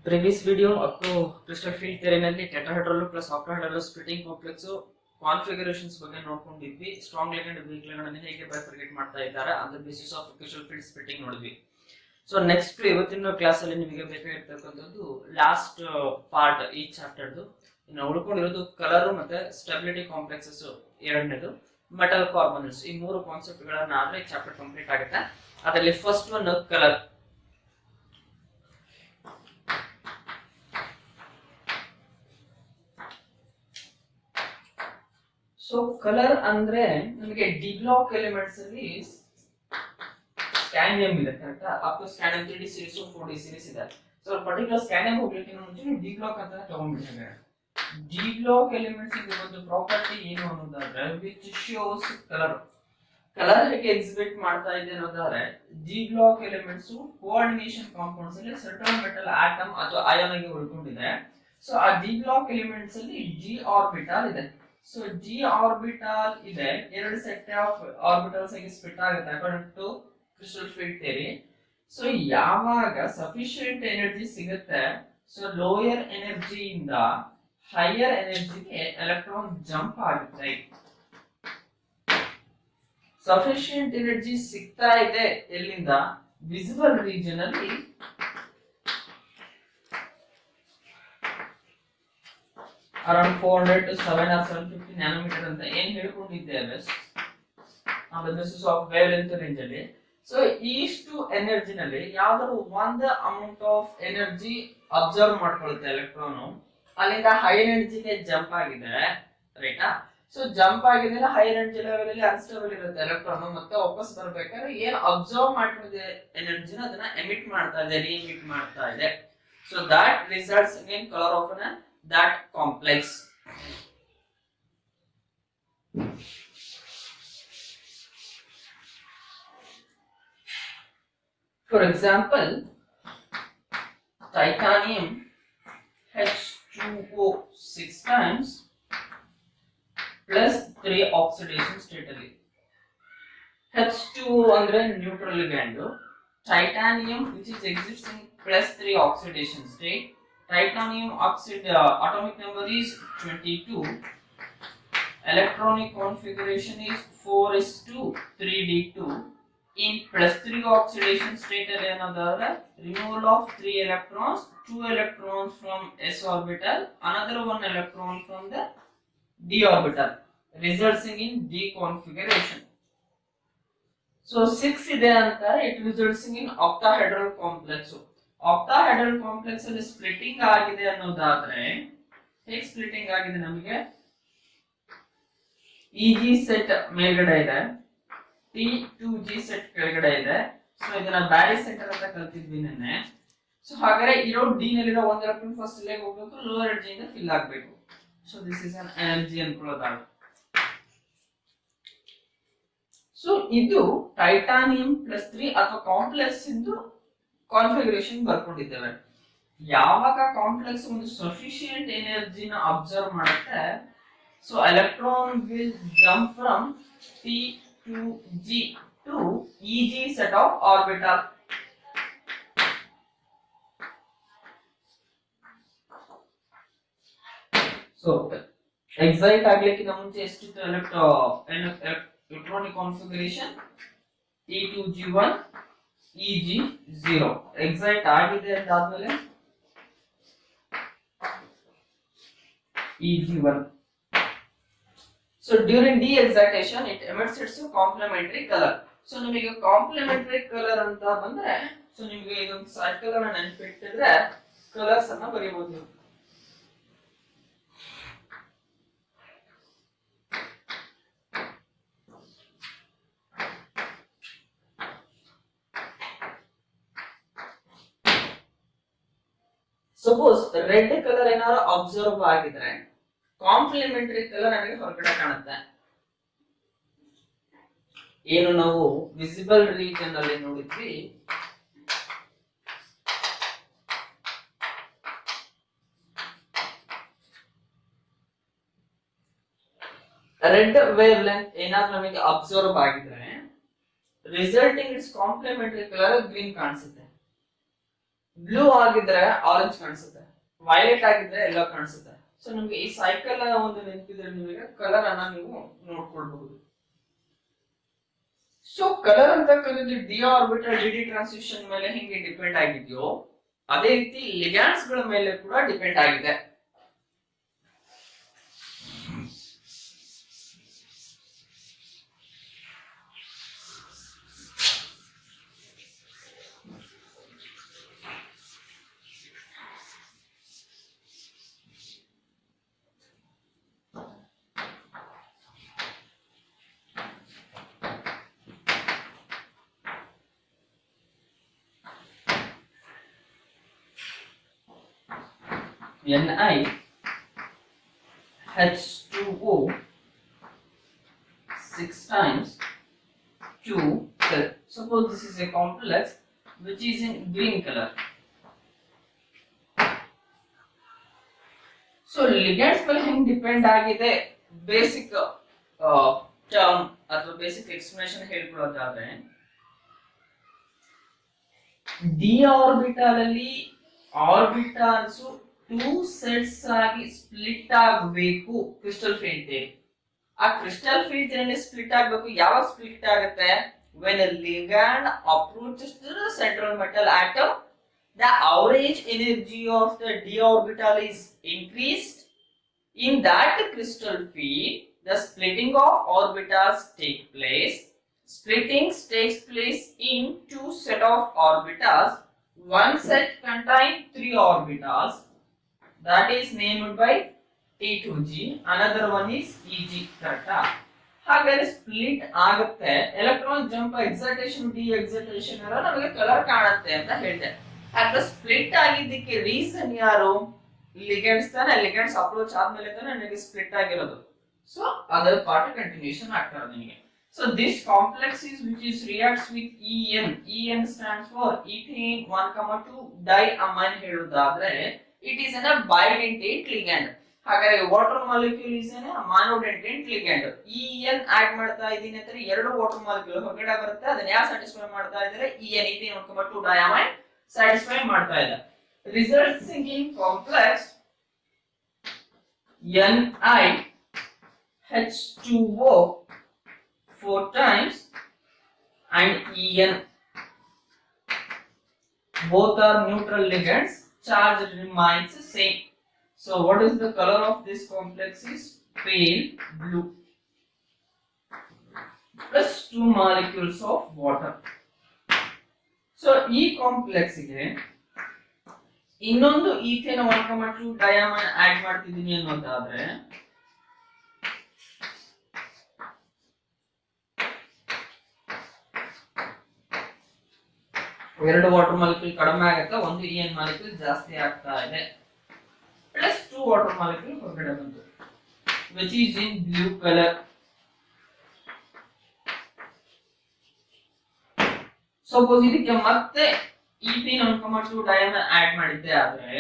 Previous video up to crystal field ಥಿಯರಿನಲ್ಲಿ tetrahedral plus octahedral splitting complex configurations ಬಗ್ಗೆ ನೋಡ್ಕೊಂಡಿದ್ವಿ. Strong leg and weak leg ಅನ್ನು ಹೇಗೆ bifurcate ಮಾಡ್ತಾ ಇದ್ದಾರೆ on the basis of crystal field splitting ನೋಡಿದ್ವಿ. So next ಇವತ್ತಿನ ಕ್ಲಾಸ್ ಅಲ್ಲಿ ನಿಮಗೆ ಬೇಕಾಗಿರ್ತಕ್ಕಂಥದ್ದು ಲಾಸ್ಟ್ ಪಾರ್ಟ್ ಈ ಚಾಪ್ಟರ್ದು. ಇನ್ನು ಉಳ್ಕೊಂಡಿರೋದು ಕಲರ್ ಮತ್ತೆ ಸ್ಟೆಬಿಲಿಟಿ ಕಾಂಪ್ಲೆಕ್ಸಸ್ ಎರಡನೇದು, ಮೆಟಲ್ ಕಾರ್ಬನ್ಸ್. ಈ ಮೂರು ಕಾನ್ಸೆಪ್ಟ್ ಗಳನ್ನ ಆದ್ರೆ ಈ ಚಾಪ್ಟರ್ ಕಂಪ್ಲೀಟ್ ಆಗುತ್ತೆ. ಅದರಲ್ಲಿ first one colour. So colour ಅಂದ್ರೆ ನಮಗೆ ಡಿ ಬ್ಲಾಕ್ ಎಲಿಮೆಂಟ್ಸ್ ಅಲ್ಲಿ ಸ್ಕ್ಯಾನಿಯಂ ಇದೆ, ಕರೆಕ್ಟಾ? Up to scandium 3D series 4D series ಇದೆ. ಸೊ ಪರ್ಟಿಕ್ಯುಲರ್ ಸ್ಕ್ಯಾನಿಯಂ ಹೋಗ್ಲಿಕ್ಕೆ ಮುಂಚೆ ಡಿ ಬ್ಲಾಕ್ ಅಂತ ತಗೊಂಡ್ಬಿಟ್ಟಿದ್ದಾರೆ. ಡಿ ಬ್ಲಾಕ್ ಎಲಿಮೆಂಟ್ಸ್ ಗೆ ಒಂದು ಪ್ರಾಪರ್ಟಿ ಏನು ಅನ್ನೋದಾದ್ರೆ ವಿಚ್ ಶೋಸ್ ಕಲರ್. ಕಲರ್ ಹೇಗೆ ಎಕ್ಸಿಬಿಟ್ ಮಾಡ್ತಾ ಇದೆ ಅನ್ನೋದಾದ್ರೆ D block elements coordination compounds ಅಲ್ಲಿ ಸರ್ಟನ್ ಮೆಟಲ್ ಆಟಮ್ ಅಥವಾ ಅಯಾನ್ ಆಗಿ ಉಳ್ಕೊಂಡಿದೆ. ಸೊ ಆ ಡಿ ಬ್ಲಾಕ್ ಎಲಿಮೆಂಟ್ಸ್ ಅಲ್ಲಿ ಡಿ ಆರ್ಬಿಟಲ್ ಇದೆ. ಸೊ ಡಿ ಆರ್ಬಿಟಲ್ ಇದೆ, ಎರಡು ಸೆಟ್ ಆಫ್ ಆರ್ಬಿಟಲ್ಸ್ ಆಗಿ ಸ್ಪ್ಲಿಟ್ ಆಗುತ್ತೆ according to crystal field theory. So ಯಾವಾಗ ಸಫಿಶಿಯಂಟ್ ಎನರ್ಜಿ ಸಿಗುತ್ತೆ, ಸೊ ಲೋಯರ್ ಎನರ್ಜಿಯಿಂದ ಹೈಯರ್ ಎನರ್ಜಿಗೆ ಎಲೆಕ್ಟ್ರಾನ್ ಜಂಪ್ ಆಗುತ್ತೆ. ಸಫಿಶಿಯಂಟ್ ಎನರ್ಜಿ ಸಿಗ್ತಾ ಇದೆ ಎಲ್ಲಿಂದ? ವಿಸಿಬಲ್ ರೀಜನ್ ಅಲ್ಲಿ ಅರೌಂಡ್ 400 to 7 or 750 ನ್ಯಾನೋಮೀಟರ್ ಅಂತ ಏನ್ ಹೇಳ್ಕೊಂಡಿದ್ದೇವೆ on the basis of wavelength range ಅಲ್ಲಿ. ಸೊ ಇಷ್ಟು ಎನರ್ಜಿನಲ್ಲಿ ಯಾವ್ದಾದ್ರು ಒಂದು ಅಮೌಂಟ್ ಆಫ್ ಎನರ್ಜಿ ಅಬ್ಸರ್ವ್ ಮಾಡ್ಕೊಳ್ಳುತ್ತೆ ಎಲೆಕ್ಟ್ರಾನ್, ಅಲ್ಲಿಂದ ಹೈ ಎನರ್ಜಿಗೆ ಜಂಪ್ ಆಗಿದೆ, ರೈಟಾ? ಸೊ ಜಂಪ್ ಆಗಿದ್ರೆ ಹೈ ಎನರ್ಜಿ ಲೆವೆಲ್ ಅಲ್ಲಿ ಅನ್ಸ್ಟೇಬಲ್ ಇರುತ್ತೆ ಎಲೆಕ್ಟ್ರಾನ್, ಮತ್ತೆ ವಾಪಸ್ ಬರ್ಬೇಕಾದ್ರೆ ಏನ್ ಅಬ್ಸರ್ವ್ ಮಾಡ್ಕೊಂಡಿದೆ ಎನರ್ಜಿನ ಅದನ್ನ ಎಮಿಟ್ ಮಾಡ್ತಾ ಇದೆ, ರೀಎಮಿಟ್ ಮಾಡ್ತಾ ಇದೆ. So that results in colour of that complex. For example, titanium H2O 6 times plus 3 oxidation state ಅಲ್ಲಿ. H2O ಅಂದ್ರೆ neutral ligand, titanium which is existing plus 3 oxidation state. Titanium oxide atomic number is 22. Electronic configuration is 4s2 3d2. In plus 3 oxidation state another removal of 3 electrons, 2 electrons from s orbital, another 1 electron from the d orbital, resulting in d configuration. So 6 ide anತಾರೆ, it resulting in octahedral complex. Octahedral complex ಅಲ್ಲಿ splitting ಆಗಿದೆ ಅನ್ನೋದಾದ್ರೆ ಹೇಗೆ splitting ಆಗಿದೆ? ನಮಗೆ ಇಜಿ set ಮೇಲ್ಗಡೆ ಇದೆ, T2G set ಕೆಳಗಡೆ ಇದೆ. ಸೊ ಇದನ್ನ ಬ್ಯಾರಿ ಸೆಂಟರ್ ಅಂತ ಕಲ್ತಿದ್ವಿ ನೆನ್ನೆ. ಸೊ ಹಾಗಾದ್ರೆ ಇರೋ ಡಿ ನಲ್ಲಿರೋ ಒಂದು ಎಲೆಕ್ಟ್ರಾನ್ ಫಸ್ಟ್ ಇಲ್ಲಿಗೆ ಹೋಗ್ಬೇಕು, ಲೋವರ್ ಎನರ್ಜಿ ಇಂದ ಫಿಲ್ ಆಗಬೇಕು. So this is an energy ಅನ್ಕೊಳ್ಳೋದಾಗ. ಸೊ ಇದು ಟೈಟಾನಿಯಂ ಪ್ಲಸ್ 3 ಅಥವಾ ಕಾಂಪ್ಲೆಕ್ಸ್ ಇಂದು ಕಾನ್ಫಿಗರೇಷನ್ ಬರ್ಕೊಂಡಿದ್ದೇವೆ. ಯಾವಾಗ ಕಾಂಪ್ಲೆಕ್ಸ್ ಒಂದು ಸಫಿಶಿಯಂಟ್ ಎನರ್ಜಿನ ಅಬ್ಸರ್ವ್ ಮಾಡುತ್ತೆ, so electron will jump from T2G to EG set of orbital. So excite ಆಗ್ಲಿಕ್ಕಿಂತ ಮುಂಚೆ ಎಷ್ಟಿತ್ತು ಎಲೆಕ್ಟ್ರಾನಿಕ್ ಕಾನ್ಫಿಗರೇಷನ್? T2G1 EG0. ಎಕ್ಸೈಟ್ ಆಗಿದೆ ಅಂತಾದ್ಮೇಲೆ EG1. So during de-excitation it emits its complementary color. So ನಿಮಗೆ ಕಾಂಪ್ಲಿಮೆಂಟರಿ ಕಲರ್ ಅಂತ ಬಂದ್ರೆ, ಸೊ ನಿಮಗೆ ಇದೊಂದು ಸರ್ಕಲ್ ಅನ್ನ ನೆನಪಿಟ್ಟಿದ್ರೆ ಕಲರ್ಸ್ ಅನ್ನ ಬರೀಬಹುದು. ಸಪೋಸ್ ರೆಡ್ ಕಲರ್ ಏನಾದ್ರು ಅಬ್ಸರ್ವ್ ಆಗಿದ್ರೆ ಕಾಂಪ್ಲಿಮೆಂಟರಿ ಕಲರ್ ನನಗೆ ಹೊರಗಡೆ ಕಾಣುತ್ತೆ. ಏನು ನಾವು ವಿಸಿಬಲ್ ರೀಜನ್ ಅಲ್ಲಿ ನೋಡಿದ್ವಿ, ರೆಡ್ ವೇವ್ ಲೆಂತ್ ಏನಾದ್ರು ನಮಗೆ ಅಬ್ಸರ್ವ್ ಆಗಿದ್ರೆ resulting it's complementary colour green ಕಾಣಿಸುತ್ತೆ. ಬ್ಲೂ ಆಗಿದ್ರೆ ಆರೆಂಜ್ ಕಾಣಿಸುತ್ತೆ, ವೈಲೆಟ್ ಆಗಿದ್ರೆ ಎಲ್ಲೋ ಕಾಣಿಸುತ್ತೆ. ಸೊ ನಿಮ್ಗೆ ಈ ಸೈಕಲ್ ಒಂದು ನೆನಪಿದ್ರೆ ನಿಮಗೆ ಕಲರ್ ಅನ್ನ ನೀವು ನೋಡ್ಕೊಳ್ಬಹುದು. ಸೊ ಕಲರ್ ಅಂತಕ್ಕಂಥದ್ದು D orbital D D transition ಮೇಲೆ ಹೆಂಗೆ ಡಿಪೆಂಡ್ ಆಗಿದೆಯೋ ಅದೇ ರೀತಿ ಲಿಗ್ಯಾಂಡ್ಸ್ ಗಳ ಮೇಲೆ ಕೂಡ ಡಿಪೆಂಡ್ ಆಗಿದೆ. NiH2O 6 times 2. Suppose this is a complex which is in green color. So ligands ಮೇಲೆ ಹೆಂಗ್ ಡಿಪೆಂಡ್ ಆಗಿದೆ ಬೇಸಿಕ್ ಟರ್ಮ್ ಅಥವಾ ಬೇಸಿಕ್ ಎಕ್ಸ್ಪ್ಲನೇಷನ್ ಹೇಳ್ಕೊಳ್ಳೋದಾದ್ರೆ, ಡಿ ಆರ್ಬಿಟಲ್ ಅಲ್ಲಿ ಆರ್ಬಿಟಲ್ಸ್ 2 ಸೆಟ್ಸ್ ಆಗಿ ಸ್ಪ್ಲಿಟ್ ಆಗಬೇಕು ಕ್ರಿಸ್ಟಲ್ ಫೀಲ್ಡ್ ಥಿಯರಿ. ಆ ಕ್ರಿಸ್ಟಲ್ ಫೀಲ್ಡ್ ಥಿಯರಿ ಸ್ಪ್ಲಿಟ್ ಆಗಬೇಕು. ಯಾವಾಗ ಸ್ಪ್ಲಿಟ್ ಆಗುತ್ತೆ? when a ligand approaches to the central metal atom, the average energy of the d orbital is increased. In that crystal field, the splitting of orbitals take place. Splitting takes place in 2 set of orbitals. One set contain 3 orbitals, that is named by T2G. Another one is EG. Correct? ಹಾಗಾದ್ರೆ split ಆಗುತ್ತೆ, electron jump excitation D excitation ಎಲ್ಲ ನಮಗೆ colour ಕಾಣುತ್ತೆ ಅಂತ ಹೇಳ್ದೆ. ಹಾಗಾದ್ರೆ split ಆಗಿದ್ದಕ್ಕೆ reason ಯಾರು? ಲಿಗ್ಯಾಂಡ್ಸ್ ತಾನೆ. ಲಿಗ್ಯಾಂಡ್ಸ್ ಅಪ್ರೋಚ್ ಆದ್ಮೇಲೆ ತಾನೆ ನನಗೆ ಸ್ಪ್ಲಿಟ್ ಆಗಿರೋದು. ಸೊ ಅದರ ಪಾರ್ಟ್ ಕಂಟಿನ್ಯೂಷನ್ ಆಗ್ತಾ ಇರೋದು ನಿಮಗೆ. So this complex is which is reacts with EN. EN stands for ethane 1,2 diamine ಹೇಳುವುದಾದ್ರೆ it is an bidentate ligand. ಹಾಗಾದ್ರೆ water molecule is an monodentate ligand. EN add ಮಾಡ್ತಾ ಇದೀನಿ ಅಂದ್ರೆ ಎರಡು ವಾಟರ್ ಮಾಲಿಕ್ಯೂಲ್ ಹೊರಗಡೆ ಬರುತ್ತೆ. ಅದನ್ನ ಯಾರು ಸ್ಯಾಟಿಸ್ಫೈ ಮಾಡ್ತಾ ಇದ್ದಾರೆ? EN ಈಥೇನ್ 1,2 ಡೈಅಮೈನ್ ಸ್ಯಾಟಿಸ್ಫೈ ಮಾಡ್ತಾ ಇದೆ. Resulting in complex NiH2O 4 times and En. Both are neutral ligands. Charge remains same. So what is the color of this complex? Is pale blue plus 2 molecules of water. So E complex ಗೆ ಇನ್ನೊಂದು ethane 1,2 ಡೈಅಮೈನ್ add ಮಾಡ್ತಿದ್ದೀನಿ ಅನ್ನೋದಾದ್ರೆ ಎರಡು water molecule ಕಡಿಮೆ ಆಗುತ್ತೆ, ಒಂದು EN molecule ಜಾಸ್ತಿ ಆಗ್ತಾ ಇದೆ, ಪ್ಲಸ್ 2 ವಾಟರ್ ಮಾಲಿಕ್ಯೂಲ್ ಹೊರಗಡೆ ಬಂತು, which is in blue color. Suppose ಇದಕ್ಕೆ ಮತ್ತೆ ಈಥೇನ್ 1,2 ಡೈಅಮೈನ್ ಆಡ್ ಮಾಡಿದ್ದೆ ಆದ್ರೆ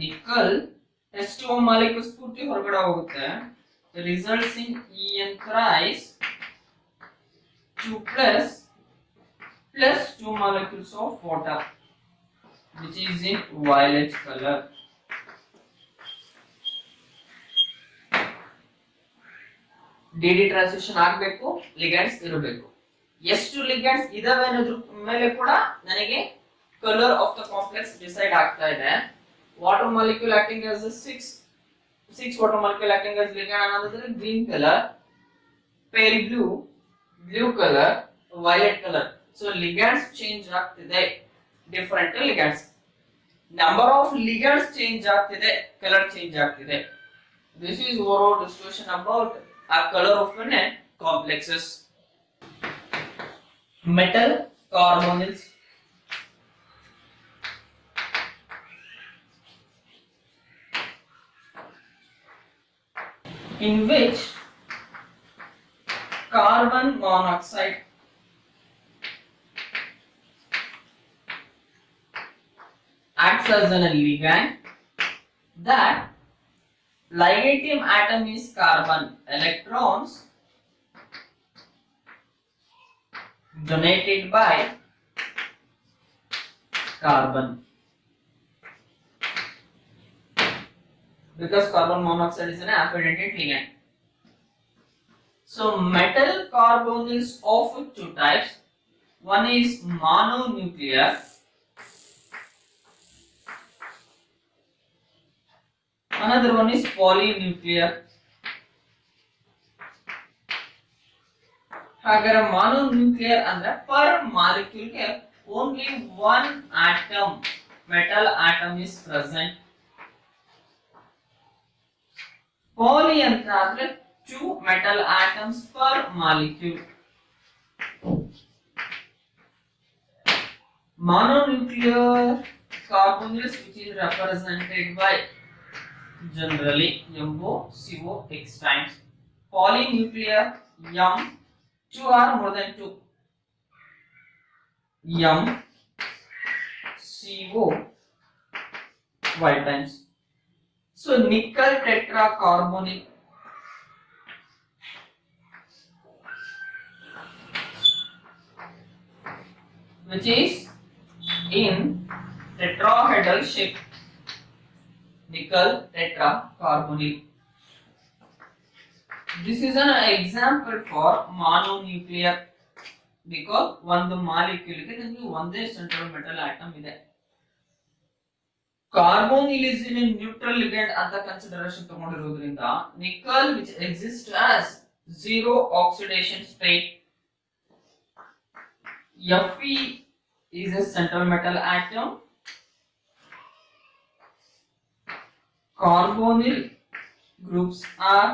ನಿಕಲ್ H2O ಮಾಲಿಕ್ಯೂಲ್ಸ್ ಪೂರ್ತಿ ಹೊರಗಡೆ ಹೋಗುತ್ತೆ. Results in EN thrice 2 plus 2 molecules of water, which is in violet color. DD transition ಆಗಬೇಕು, ಲಿಗ್ಯಾಂಡ್ಸ್ ಇರಬೇಕು. ಎಷ್ಟು ಲಿಗ್ಯಾಂಡ್ಸ್ ಇದಾವೆ ಅನ್ನೋದ್ರ ಮೇಲೆ ಕೂಡ ನನಗೆ colour of the complex decide ಆಗ್ತಾ ಇದೆ. Water molecule acting as 6 water molecule acting as ligand ಅನ್ನೋದಾದ್ರೆ green colour, pale blue colour, violet colour. So ligands change ಆಗ್ತಿದೆ, different ligands. Number of ligands change ಆಗ್ತಿದೆ, ಕಲರ್ ಚೇಂಜ್ ಆಗ್ತಿದೆ. This is over discussion about a color of complexes. Metal carbonyls. In which carbon monoxide acts as a ligand. That ligatium atom is carbon. Electrons donated by carbon, because carbon monoxide is an alpha-dentate ligand. So metal carbonyls of two types. One is mononuclear, another one is polynuclear. ಹಾಗಾದ್ರೆ mononuclear ಅಂದ್ರೆ per molecule ಗೆ only one atom, metal atom is present. Poly ಅಂತ ಆದ್ರೆ two metal atoms per molecule. Mononuclear carbonyls which is represented by generally MOCO(X) times. Polynuclear M, two or more than two, MCO(Y) times. So nickel tetracarbonyl, which is in tetrahedral shape, nickel tetracarbonyl. This is an example for mononuclear, because one molecule ಗೆ ನಮಗೆ ಒಂದೇ central metal atom ಇದೆ. Carbonyl is in a neutral ligand ಅಂತ consideration ತಗೊಂಡಿರೋದ್ರಿಂದ nickel which exists as zero oxidation state, Fe is a central metal atom. Carbonyl groups are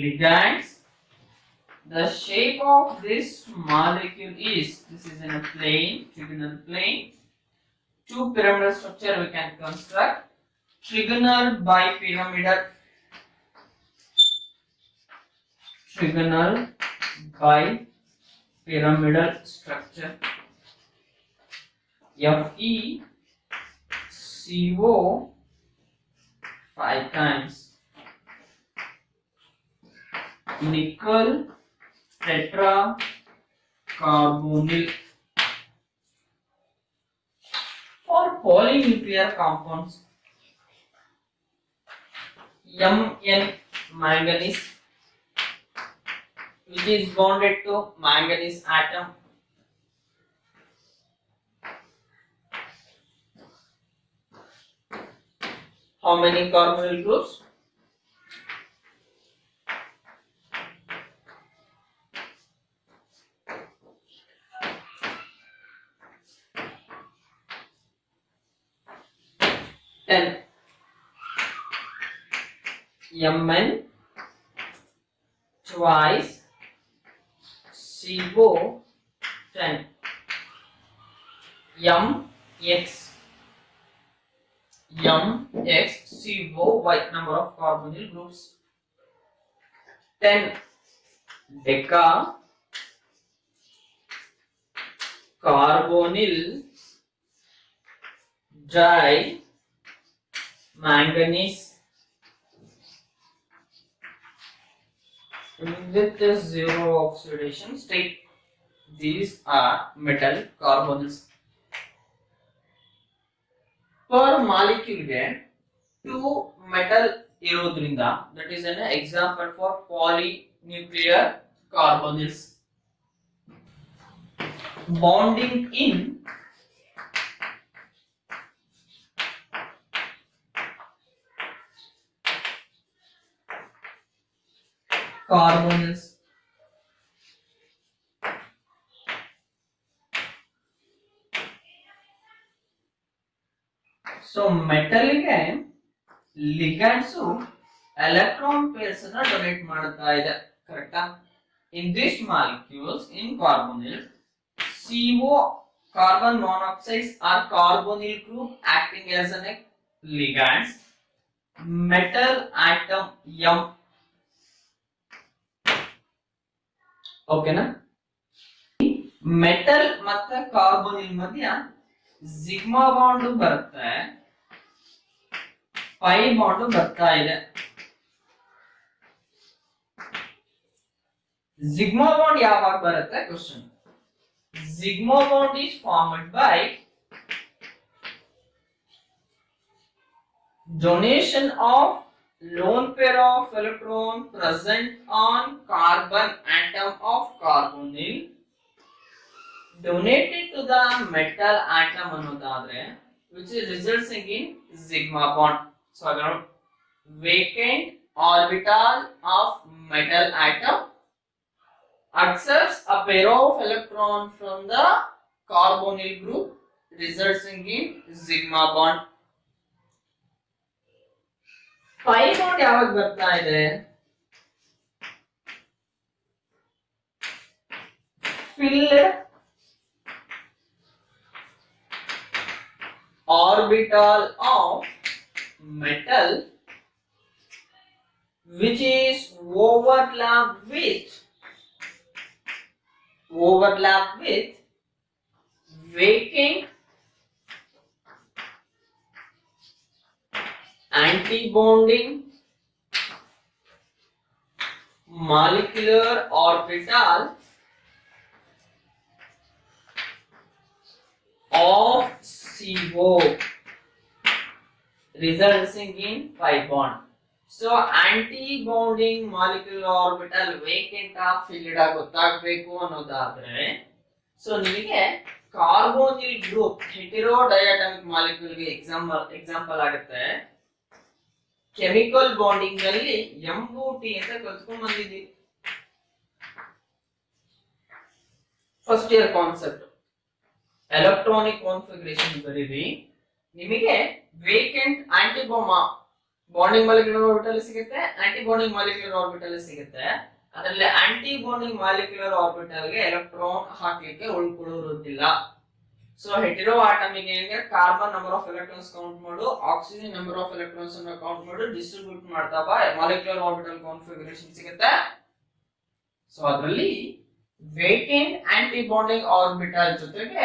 ligands. The shape of this molecule is, this is in a plane, trigonal plane. Two pyramidal structure we can construct. Trigonal bipyramidal, trigonal bipyramidal structure. FeCO 5 times. Nickel tetracarbonyl. For polynuclear compounds, Mn manganese, which is bonded to manganese atom. How many carbonyl groups? Then Mn twice CO 10, Mx CO Y number of carbonyl groups. 10 deca carbonyl di manganese with the zero oxidation state. These are metal carbonyls. Per molecule ಗೆ two metal ಇರೋದ್ರಿಂದ, that is an example for polynuclear carbonyls. Bonding in carbonyls. So metal ಗೆ ligands electron pairs ಅನ್ನು donate ಮಾಡ್ತಾ ಇದೆ, ಕರೆಕ್ಟಾ? In these molecules, in carbonyl, CO carbon monoxides are carbonyl group acting as an ligands. Metal atom M, ಓಕೆನಾ? Metal ಮತ್ತೆ ಕಾರ್ಬೊನಿಲ್ ಮಧ್ಯ sigma bond ಬರುತ್ತೆ, pi bond ಬರ್ತಾ ಇದೆ. ಸಿಗ್ಮಾ ಬಾಂಡ್ ಯಾವಾಗ ಬರುತ್ತೆ question? Sigma bond is formed by donation of lone pair of electron present on carbon atom of carbonyl donated to the metal atom ಅನ್ನೋದಾದ್ರೆ which is resulting in sigma bond. So again, vacant orbital of metal atom accepts a pair of electron from the carbonyl group resulting in sigma bond. pi bond ಯಾವಾಗ ಬರ್ತಾ ಇದೆ? filled orbital of metal which is overlapped with vacant antibonding molecular orbital of CO resulting in pi bond. So anti-bonding molecular orbital vacant ಆಗಿ filled ಆಗಿ ಗೊತ್ತಾಗಬೇಕು ಅನ್ನೋದಾದ್ರೆ so ನಿಮಗೆ carbonyl group hetero diatomic molecule ಗೆ example ಆಗುತ್ತೆ. Chemical bonding ಅಲ್ಲಿ ಎಂಒಟಿ ಅಂತ ಕಲ್ತ್ಕೊಂಡ್ ಬಂದಿದ್ದೀವಿ first year concept. Electronic configuration ಬರೀರಿ, ನಿಮಗೆ ವೇಕೆಂಟ್ ಬಾಂಡಿಂಗ್ ಮಾಲಿಕ್ಯುಲರ್ ಆರ್ಬಿಟಲ್ ಸಿಗುತ್ತೆ, ಆಂಟಿ ಬಾಂಡಿಂಗ್ ಮಾಲಿಕ್ಯುಲರ್ ಆರ್ಬಿಟಲ್ ಸಿಗುತ್ತೆ. ಅದರಲ್ಲಿ ಆಂಟಿ ಬಾಂಡಿಂಗ್ ಮಾಲಿಕ್ಯುಲರ್ ಆರ್ಬಿಟಲ್ ಗೆ ಎಲೆಕ್ಟ್ರಾನ್ ಹಾಕ್ಲಿಕ್ಕೆ ಉಳ್ಕೊಳ್ಳೋದಿಲ್ಲ. ಸೊ ಹೆಟೆರೋ ಆಟಮಿಗೆ ಹೆಂಗೆ carbon number of electrons count ಮಾಡು, ಆಕ್ಸಿಜನ್ ನಂಬರ್ ಆಫ್ ಎಲೆಕ್ಟ್ರಾನ್ಸ್ ಅನ್ನು ಕೌಂಟ್ ಮಾಡು, ಡಿಸ್ಟ್ರಿಬ್ಯೂಟ್ ಮಾಡ್ತಾ ಬಾ, ಮಾಲಿಕ್ಯುಲರ್ ಆರ್ಬಿಟಲ್ ಕಾನ್ಫಿಗರೇಷನ್ ಸಿಗುತ್ತೆ. ಸೊ ಅದರಲ್ಲಿ ವೇಕೆಂಟ್ ಆಂಟಿ ಬಾಂಡಿಂಗ್ ಆರ್ಬಿಟಲ್ ಜೊತೆಗೆ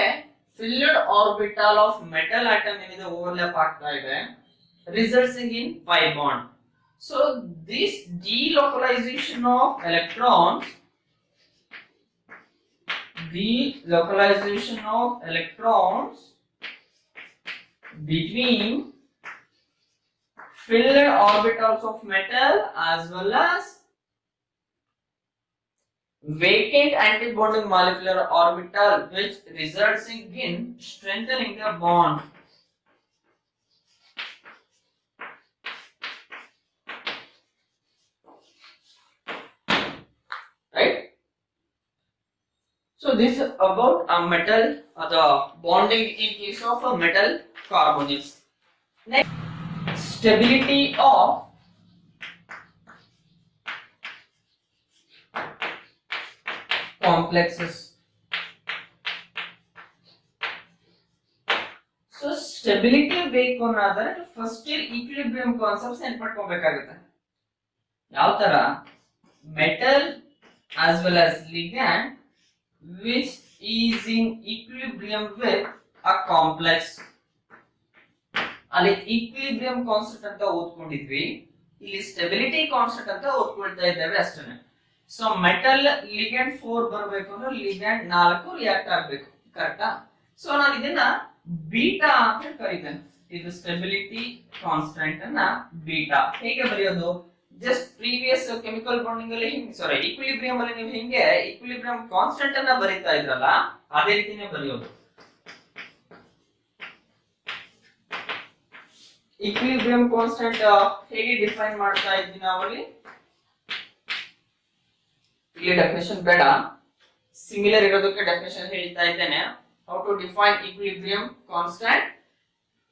filled orbital of metal atom ಏನಿದೆ ಓವರ್ಲ್ಯಾಪ್ ಆಗ್ತಾ ಇದೆ, resulting in pi bond. So this delocalization of electrons between filled orbitals of metal as well as vacant antibonding molecular orbital which resulting in strengthening the bond. Right? So this is about a metal, the bonding in case of a metal carbonyls. Next, stability of complexes. So stability ಬೇಕು ಅನ್ನೋದಾದ್ರೆ first equilibrium concepts ನೆನಪಿಟ್ಕೋಬೇಕಾಗುತ್ತೆ. ಯಾವ ತರ metal as well as ligand which is in equilibrium with a complex. ಅಲ್ಲಿ equilibrium constant ಅಂತ ಓದ್ಕೊಂಡಿದ್ವಿ, ಇಲ್ಲಿ stability constant ಅಂತ ಓದ್ಕೊಳ್ತಾ ಇದ್ದೇವೆ ಅಷ್ಟೇ. ಸೊ ಮೆಟಲ್ ಲಿಗ್ಯಾಂಡ್ 4 ಬರಬೇಕು ಅಂದ್ರೆ ಲಿಗ್ಯಾಂಡ್ 4 ರಿಯಾಕ್ಟ್ ಆಗಬೇಕು, ಕರೆಕ್ಟಾ? ಸೊ ನಾನು ಇದನ್ನ ಬೀಟಾ ಅಂತ ಕರೀತೇನೆ. ಇದು ಸ್ಟೆಬಿಲಿಟಿ ಕಾನ್ಸ್ಟೆಂಟ್ ಅನ್ನ ಬೀಟಾ. ಹೇಗೆ ಬರೆಯೋದು? ಜಸ್ಟ್ ಪ್ರೀವಿಯಸ್ ಕೆಮಿಕಲ್ ಬಾಂಡಿಂಗ್ ಅಲ್ಲಿ ಈಕ್ವಿಲಿಬ್ರಿಯಂ ಅಲ್ಲಿ ನೀವು ಹಿಂಗೆ ಈಕ್ವಿಲಿಬ್ರಿಯಂ ಕಾನ್ಸ್ಟೆಂಟ್ ಅನ್ನ ಬರೀತಾ ಇದ್ರಲ್ಲ, ಅದೇ ರೀತಿನೇ ಬರೆಯೋದು. ಈಕ್ವಿಲಿಬ್ರಿಯಂ ಕಾನ್ಸ್ಟೆಂಟ್ ಹೇಗೆ ಡಿಫೈನ್ ಮಾಡ್ತಾ ಇದ್ವಿ ನಾವಲ್ಲಿ? ಇಲ್ಲಿ ಡೆಫಿನೇಷನ್ ಬೇಡ, ಸಿಮಿಲರ್ ಇರೋದಕ್ಕೆ ಡೆಫಿನೇಷನ್ ಹೇಳ್ತಾ ಇದ್ದೇನೆ. How to define equilibrium constant?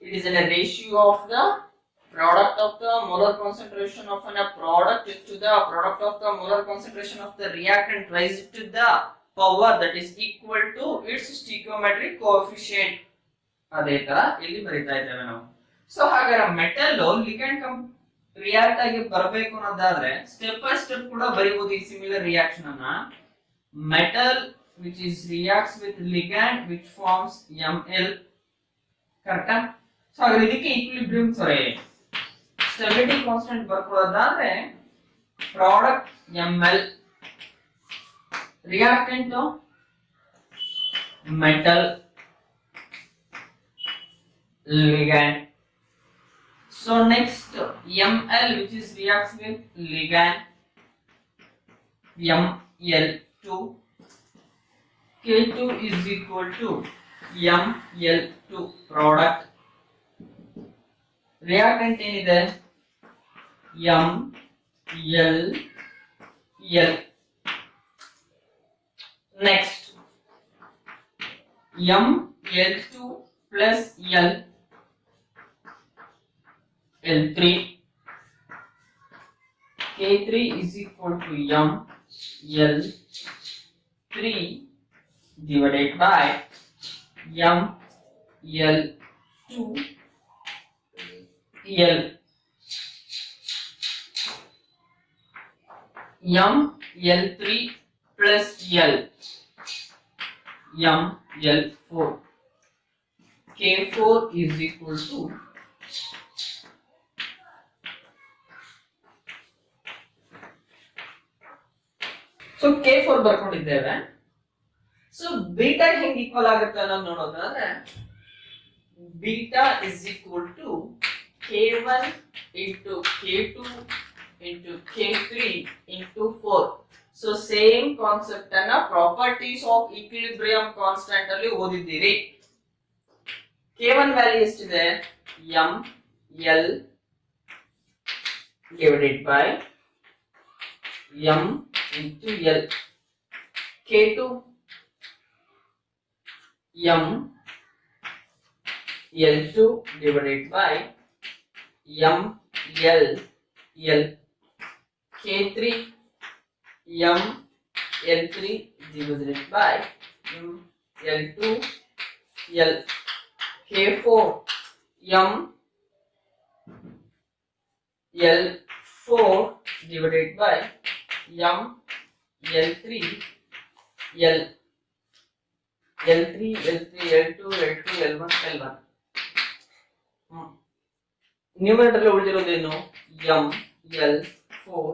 It is a ratio of the product of the molar concentration of a product to the product of the molar concentration of the reactant raised to the power that is equal to its stoichiometric coefficient. ಅದೇ ತರ ಇಲ್ಲಿ ಬರೀತಾ ಇದ್ದೇವೆ ನಾವು. So ಹಾಗಾದ್ರೆ metal ligand react ಆಗಿ ಬರಬೇಕು ಅನ್ನೋದಾದ್ರೆ ಸ್ಟೆಪ್ ಬೈ ಸ್ಟೆಪ್ ಕೂಡ ಬರೀಬಹುದು ಈ ಸಿಮಿಲರ್ ರಿಯಾಕ್ಷನ್ ಅನ್ನ. Metal which is reacts with ligand which forms Ml, ಕರೆಕ್ಟಾ? ಸೊ ಹಾಗಾದ್ರೆ ಇದಕ್ಕೆ ಈಕ್ವಿಲಿಬ್ರಿಯಂ ಸ್ಟೆಬಿಲಿಟಿ ಕಾನ್ಸ್ಟೆಂಟ್ ಬರ್ಕೊಳ್ಳೋದಾದ್ರೆ product Ml, reactant metal, ligand. So next Ml, which is reacts with ligand Ml2, K2 is equal to Ml2 product. Reactant ಏನಿದೆ MLL. Next Ml2 plus L3, K3 is equal to ML3 divided by ML2 L. ML3 plus L, ML4, K4 is equal to so K4 ಬರ್ಕೊಂಡಿದ್ದೇವೆ. So beta ಹೆಂಗ್ equal ಆಗುತ್ತೆ ಅನ್ನೋದು ನೋಡೋದಾದ್ರೆ beta is equal to K1 into K2 into K3 into 4. So same concept ಅನ್ನ properties of equilibrium constant ಅಲ್ಲಿ ಓದಿದ್ದೀರಿ. K1 value ಎಷ್ಟಿದೆ ML divided by M into L. K2 ML2 divided by MLL. K3 ML3 divided by ML2 L. K4 ML4 divided by ML3 L. L3 L3 L2 L2 L1 L1. Numerator ಅಲ್ಲಿ ಉಳಿದಿರೋದೇನು ML4,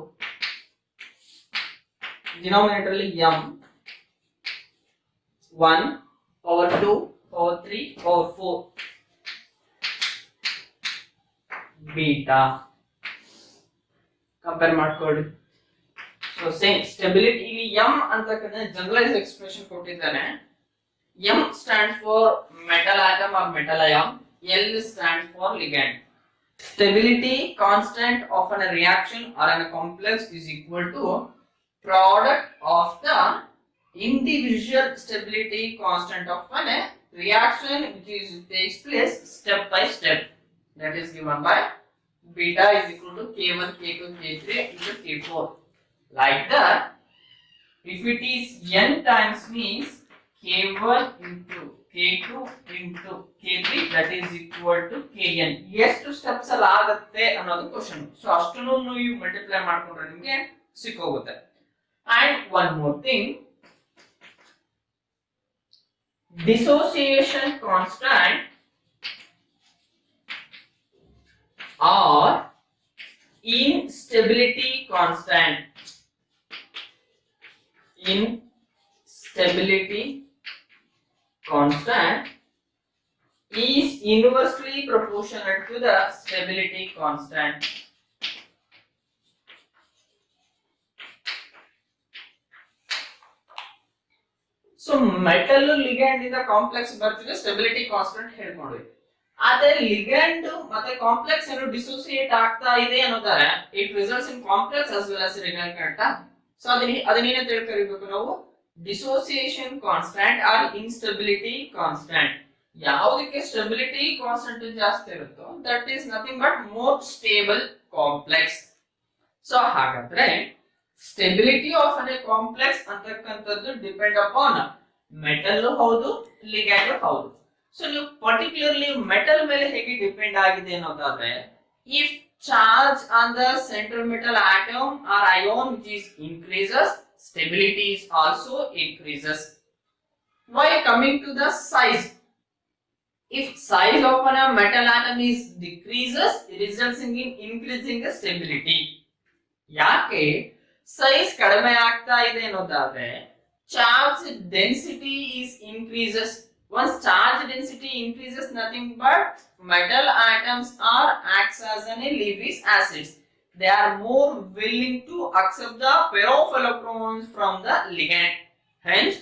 denominator ಅಲ್ಲಿ M1 power 2 power 3 power 4 beta compare ಮಾಡ್ಕೊಳ್ಳಿ. So same stability ಇಲ್ಲಿ M ಅಂತಕ್ಕಂಥ generalise expression ಕೊಟ್ಟಿದ್ದಾನೆ. M stands for metal atom or metal ion, L stands for ligand. Stability constant of a reaction or a complex is equal to product of the individual stability constant of a reaction which takes place step by step. That is given by beta is equal to K1, K2, K3 into K4. Like that, if it is n times means K1 into K2 into K3 that is equal to Kn. ಎಷ್ಟು steps ಅಲ್ಲಿ ಆಗುತ್ತೆ ಅನ್ನೋದು question. So ಅಷ್ಟನ್ನು ನೀವು multiply ಮಾಡ್ಕೊಂಡ್ರೆ ನಿಮಗೆ ಸಿಕ್ಕೋಗುತ್ತೆ. And one more thing, dissociation constant or instability constant. Instability constant is inversely proportional to the stability constant. So metal ligand ಇಂದ complex ಬರ್ತಿದೆ, ಸ್ಟೆಬಿಲಿಟಿ ಕಾನ್ಸ್ಟೆಂಟ್ ಹೇಳ್ಕೊಂಡ್ವಿ. ಆದ್ರೆ ಲಿಗ್ಯಾಂಡ್ ಮತ್ತೆ ಕಾಂಪ್ಲೆಕ್ಸ್ ಏನು ಡಿಸೋಸಿಯೇಟ್ ಆಗ್ತಾ ಇದೆ ಅನ್ನೋದಾರೆ it results in complex as well as ರಿಗಲ್ಟೆಂಟ್. ಸೊ ಅದನ್ನೇನೆ ತಿಳ್ಕರಿಬೇಕು ನಾವು, dissociation constant or instability constant. ಯಾವುದಕ್ಕೆ ಸ್ಟೆಬಿಲಿಟಿ ಕಾನ್ಸ್ಟೆಂಟ್ ಜಾಸ್ತಿ ಇರುತ್ತೋ that is nothing but more stable complex. So ಹಾಗಾದ್ರೆ ಸ್ಟೆಬಿಲಿಟಿ ಆಫ್ ಅನ್ ಕಾಂಪ್ಲೆಕ್ಸ್ ಅಂತಕ್ಕಂಥದ್ದು ಡಿಪೆಂಡ್ ಅಪಾನ್ ಮೆಟಲ್ ಹೌದು, ಲಿಗ್ಯಾಂಡ್ ಹೌದು. ಸೊ ನೀವು ಪರ್ಟಿಕ್ಯುಲರ್ಲಿ ಮೆಟಲ್ ಮೇಲೆ ಹೇಗೆ ಡಿಪೆಂಡ್ ಆಗಿದೆ ಅನ್ನೋದಾದ್ರೆ, if charge on the central metal atom or ion which is increases, stability is also increases. While coming to the size, if size of a metal atom is decreases, it results in increasing the stability. ಯಾಕೆ size ಕಡಿಮೆ ಆಗ್ತಾ ಇದೆ ಅನ್ನೋದಾದ್ರೆ charge density is increases. once charge density increases, nothing but metal atoms are acts as an Lewis acids. They are more willing to accept the pair of electrons from the ligand. Hence,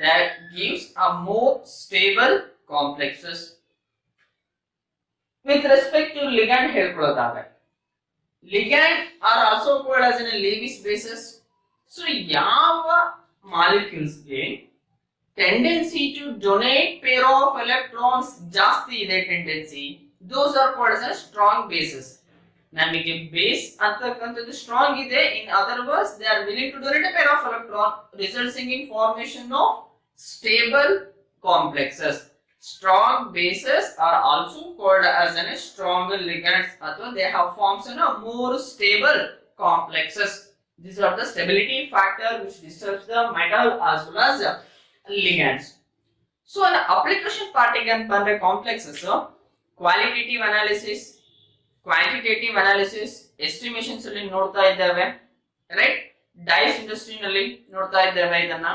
that gives a more stable complexes. With respect to ligand ಹೇಳ್ಕೊಳ್ಳೋದಾದ್ರೆ ligand are also called as a Lewis bases. So ಯಾವ molecules ಗೆ tendency to donate pair of electrons ಜಾಸ್ತಿ ಇದೆ tendency, those are called as a strong bases. ನಮಗೆ base ಅಂತಕ್ಕಂಥದ್ದು strong ಇದೆ, in other words they are willing to donate a pair of electron resulting in formation of stable complexes. Strong bases are also called as a stronger ligands, ಅಥವಾ they have forms in a more stable complexes. These are the stability factor which disturbs the metal as well as ligands. So an application part again ಬಂದ್ರೆ complexes qualitative analysis, quantitative analysis, estimations ಅಲ್ಲಿ ನೋಡ್ತಾ ಇದ್ದೇವೆ, right. Dies industry ನಲ್ಲಿ ನೋಡ್ತಾ ಇದ್ದೇವೆ ಇದನ್ನ.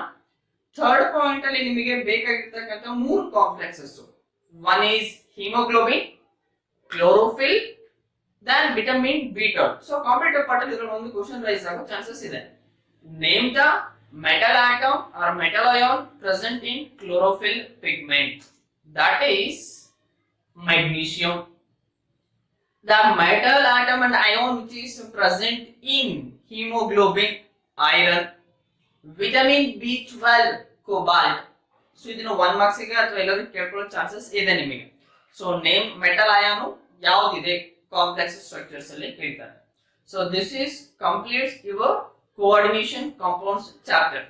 Third point ಅಲ್ಲಿ ನಿಮಗೆ ಬೇಕಾಗಿರ್ತಕ್ಕಂಥ ಮೂರು complexes, one is haemoglobin, chlorophyll, then vitamin B. So competitive part ಅಲ್ಲಿ ಇದರಲ್ಲಿ ಒಂದು ಕ್ವೆಶ್ಚನ್ ರೈಸ್ ಆಗೋ ಚಾನ್ಸಸ್ ಇದೆ. Name the metal atom or metal ion present in chlorophyll pigment. That is magnesium. The metal atom and ion which is present in hemoglobin, iron, vitamin B12, cobalt. So ಇದನ್ನ 1 marks ಗೆ ಅಥವಾ ಎಲ್ಲರೂ ಕೇಳ್ಕೊಳ್ಳೋ chances ಇದೆ ನಿಮಗೆ. So name metal ion ಯಾವುದಿದೆ complex structures ಅಲ್ಲಿ ಕೇಳ್ತಾರೆ. So this is completes your coordination compounds chapter.